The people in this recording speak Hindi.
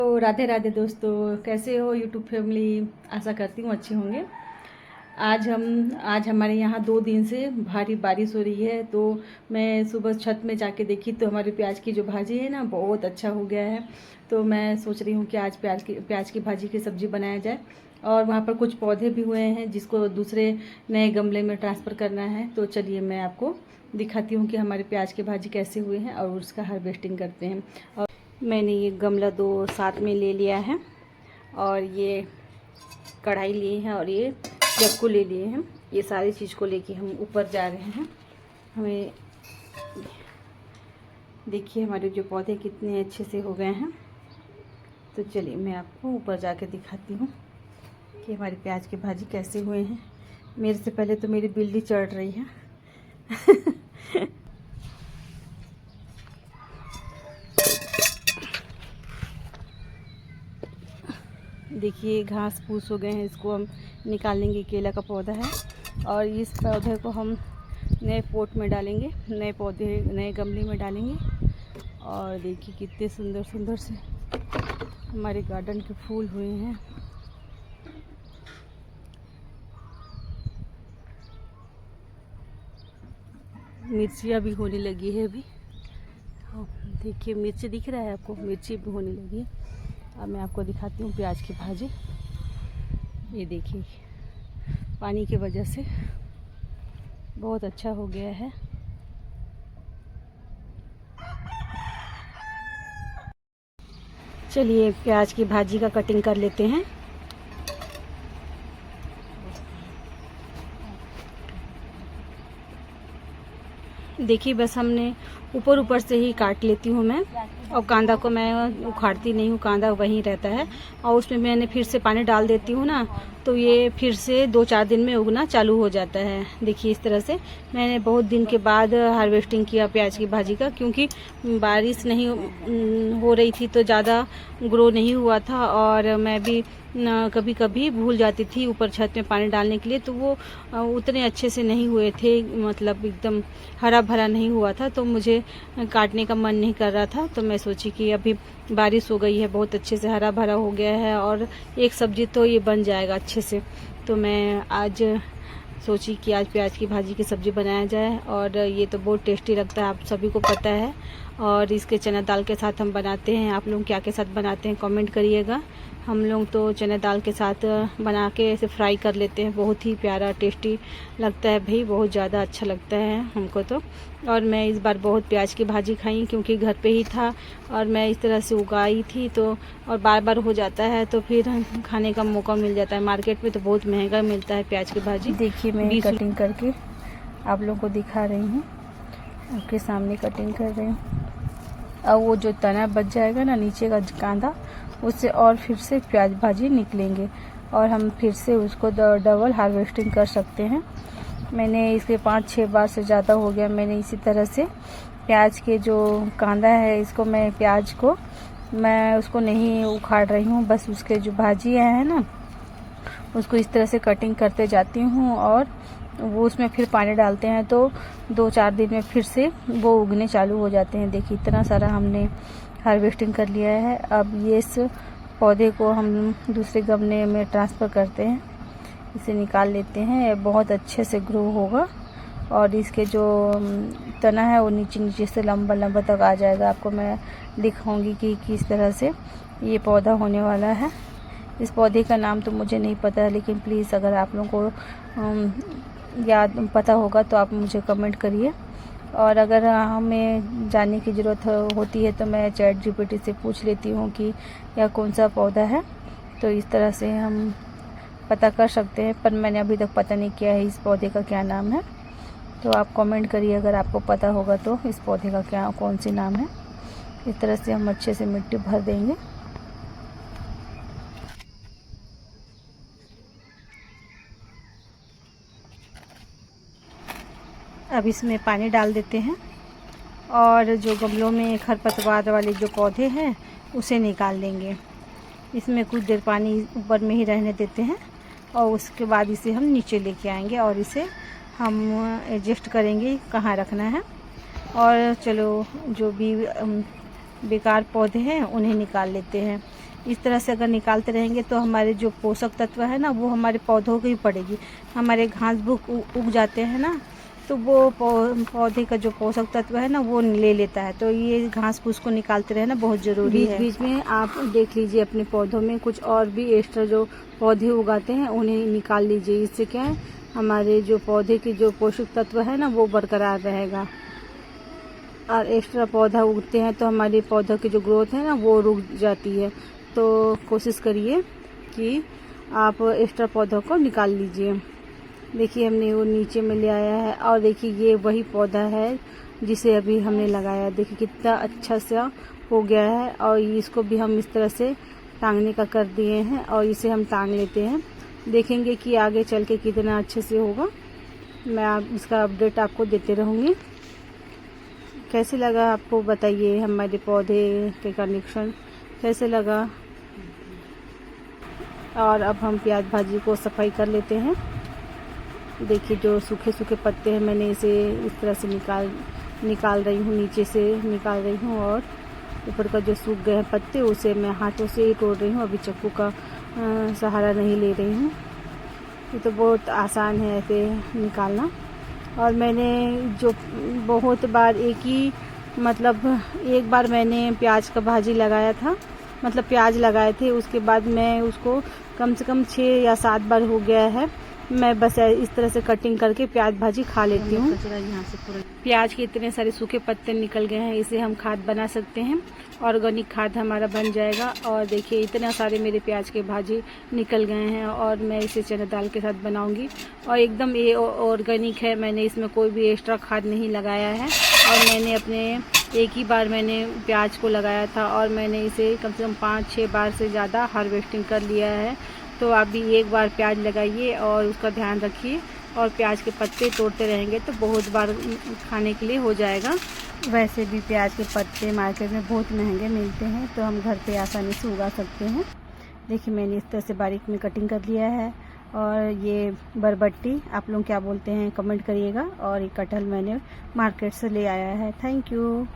तो राधे राधे दोस्तों, कैसे हो यूट्यूब फैमिली। आशा करती हूँ अच्छे होंगे। आज हमारे यहाँ 2 दिन से भारी बारिश हो रही है। तो मैं सुबह छत में जाके देखी तो हमारे प्याज की जो भाजी है ना, बहुत अच्छा हो गया है। तो मैं सोच रही हूँ कि आज प्याज की भाजी की सब्ज़ी बनाया जाए। और वहाँ पर कुछ पौधे भी हुए हैं जिसको दूसरे नए गमले में ट्रांसफ़र करना है। तो चलिए मैं आपको दिखाती हूँ कि हमारे प्याज की भाजी कैसे हुए हैं और उसका हार्वेस्टिंग करते हैं। और मैंने ये गमला 2 साथ में ले लिया है और ये कढ़ाई लिए हैं और ये चाकू ले लिए हैं। ये सारी चीज़ को लेके हम ऊपर जा रहे हैं। हमें देखिए हमारे जो पौधे कितने अच्छे से हो गए हैं। तो चलिए मैं आपको ऊपर जाके दिखाती हूँ कि हमारी प्याज की भाजी कैसे हुए हैं। मेरे से पहले तो मेरी बिल्ली चढ़ रही है। देखिए घास फूस हो गए हैं, इसको हम निकाल लेंगे। केला का पौधा है और इस पौधे को हम नए पॉट में डालेंगे, नए पौधे नए गमले में डालेंगे। और देखिए कितने सुंदर सुंदर से हमारे गार्डन के फूल हुए हैं। मिर्चियाँ भी होने लगी है अभी। देखिए मिर्ची दिख रहा है आपको, मिर्ची भी होने लगी है। अब मैं आपको दिखाती हूँ प्याज की भाजी। ये देखिए पानी की वजह से बहुत अच्छा हो गया है। चलिए प्याज की भाजी का कटिंग कर लेते हैं। देखिए बस हमने ऊपर ऊपर से ही काट लेती हूँ मैं। और कांदा को मैं उखाड़ती नहीं हूँ, कांदा वहीं रहता है। और उसमें मैंने फिर से पानी डाल देती हूँ ना, तो ये फिर से 2-4 दिन में उगना चालू हो जाता है। देखिए इस तरह से मैंने बहुत दिन के बाद हार्वेस्टिंग किया प्याज की भाजी का, क्योंकि बारिश नहीं हो रही थी तो ज़्यादा ग्रो नहीं हुआ था। और मैं भी कभी कभी भूल जाती थी ऊपर छत में पानी डालने के लिए, तो वो उतने अच्छे से नहीं हुए थे, मतलब एकदम हरा भरा नहीं हुआ था। तो मुझे काटने का मन नहीं कर रहा था। तो मैं सोची कि अभी बारिश हो गई है, बहुत अच्छे से हरा भरा हो गया है और एक सब्जी तो ये बन जाएगा अच्छे से। तो मैं आज सोची कि आज प्याज की भाजी की सब्ज़ी बनाया जाए। और ये तो बहुत टेस्टी लगता है, आप सभी को पता है। और इसके चना दाल के साथ हम बनाते हैं। आप लोग क्या के साथ बनाते हैं कमेंट करिएगा। हम लोग तो चना दाल के साथ बना के ऐसे फ्राई कर लेते हैं। बहुत ही प्यारा टेस्टी लगता है भाई, बहुत ज़्यादा अच्छा लगता है हमको तो। और मैं इस बार बहुत प्याज की भाजी खाई, क्योंकि घर पे ही था और मैं इस तरह से उगाई थी। तो और बार बार हो जाता है तो फिर खाने का मौका मिल जाता है। मार्केट में तो बहुत महंगा मिलता है प्याज की भाजी। देखिए मैं कटिंग करके आप लोगों को दिखा रही हूँ, आपके सामने कटिंग कर रही हूँ। अब वो जो तना बच जाएगा ना नीचे का कांदा, उससे और फिर से प्याज भाजी निकलेंगे और हम फिर से उसको डबल हार्वेस्टिंग कर सकते हैं। मैंने इसके 5-6 बार से ज़्यादा हो गया। मैंने इसी तरह से प्याज के जो कांदा है, इसको मैं प्याज को मैं उसको नहीं उखाड़ रही हूँ, बस उसके जो भाजियाँ हैं ना उसको इस तरह से कटिंग करते जाती हूँ। और वो उसमें फिर पानी डालते हैं तो 2-4 दिन में फिर से वो उगने चालू हो जाते हैं। देखिए इतना सारा हमने हार्वेस्टिंग कर लिया है। अब ये इस पौधे को हम दूसरे गमले में ट्रांसफ़र करते हैं, इसे निकाल लेते हैं। ये बहुत अच्छे से ग्रो होगा और इसके जो तना है वो नीचे नीचे से लंबा लंबा तक आ जाएगा। आपको मैं दिखाऊंगी कि किस तरह से ये पौधा होने वाला है। इस पौधे का नाम तो मुझे नहीं पता है, लेकिन प्लीज़ अगर आप लोगों को याद पता होगा तो आप मुझे कमेंट करिए। और अगर हमें जानने की ज़रूरत होती है तो मैं चैट जीपीटी से पूछ लेती हूँ कि यह कौन सा पौधा है। तो इस तरह से हम पता कर सकते हैं, पर मैंने अभी तक पता नहीं किया है इस पौधे का क्या नाम है। तो आप कमेंट करिए अगर आपको पता होगा तो इस पौधे का कौन सी नाम है। इस तरह से हम अच्छे से मिट्टी भर देंगे। अब इसमें पानी डाल देते हैं और जो गमलों में खरपतवार वाले जो पौधे हैं उसे निकाल देंगे। इसमें कुछ देर पानी ऊपर में ही रहने देते हैं और उसके बाद इसे हम नीचे लेके आएंगे और इसे हम एडजस्ट करेंगे कहाँ रखना है। और चलो जो भी बेकार पौधे हैं उन्हें निकाल लेते हैं। इस तरह से अगर निकालते रहेंगे तो हमारे जो पोषक तत्व है ना वो हमारे पौधों को ही पड़ेगी। हमारे घास भूख उग जाते हैं ना, तो वो पौधे का जो पोषक तत्व है ना वो ले लेता है। तो ये घास फूस को निकालते रहना बहुत ज़रूरी है। बीच में आप देख लीजिए अपने पौधों में कुछ और भी एक्स्ट्रा जो पौधे उगाते हैं उन्हें निकाल लीजिए। इससे क्या है, हमारे जो पौधे के जो पोषक तत्व है ना वो बरकरार रहेगा। और एक्स्ट्रा पौधा उगते हैं तो हमारे पौधों की जो ग्रोथ है ना वो रुक जाती है। तो कोशिश करिए कि आप एक्स्ट्रा पौधों को निकाल लीजिए। देखिए हमने वो नीचे में ले आया है और देखिए ये वही पौधा है जिसे अभी हमने लगाया। देखिए कितना अच्छा सा हो गया है और इसको भी हम इस तरह से टांगने का कर दिए हैं और इसे हम टांग लेते हैं। देखेंगे कि आगे चल के कितना अच्छे से होगा। मैं इसका अपडेट आपको देते रहूँगी। कैसे लगा आपको बताइए, हमारे पौधे के कनेक्शन कैसे लगा। और अब हम प्याज भाजी को सफाई कर लेते हैं। देखिए जो सूखे सूखे पत्ते हैं मैंने इसे इस तरह से निकाल रही हूँ, नीचे से निकाल रही हूँ और ऊपर का जो सूख गए हैं पत्ते उसे मैं हाथों से ही तोड़ रही हूँ। अभी चाकू का सहारा नहीं ले रही हूँ। ये तो बहुत आसान है ऐसे निकालना। और मैंने जो बहुत बार एक बार मैंने प्याज का भाजी लगाया था, मतलब प्याज लगाए थे, उसके बाद मैं उसको कम से कम 6 या 7 बार हो गया है। मैं बस इस तरह से कटिंग करके प्याज भाजी खा लेती हूँ। प्याज के इतने सारे सूखे पत्ते निकल गए हैं, इसे हम खाद बना सकते हैं। ऑर्गेनिक खाद हमारा बन जाएगा। और देखिए इतने सारे मेरे प्याज के भाजी निकल गए हैं और मैं इसे चना दाल के साथ बनाऊंगी। और एकदम ये ऑर्गेनिक है, मैंने इसमें कोई भी एक्स्ट्रा खाद नहीं लगाया है। और मैंने अपने एक ही बार मैंने प्याज को लगाया था और मैंने इसे कम से कम 5-6 बार से ज़्यादा हार्वेस्टिंग कर लिया है। तो आप भी एक बार प्याज लगाइए और उसका ध्यान रखिए और प्याज के पत्ते तोड़ते रहेंगे तो बहुत बार खाने के लिए हो जाएगा। वैसे भी प्याज के पत्ते मार्केट में बहुत महंगे मिलते हैं, तो हम घर पे आसानी से उगा सकते हैं। देखिए मैंने इस तरह से बारीक में कटिंग कर लिया है। और ये बरबट्टी आप लोग क्या बोलते हैं कमेंट करिएगा। और ये कटहल मैंने मार्केट से ले आया है। Thank you.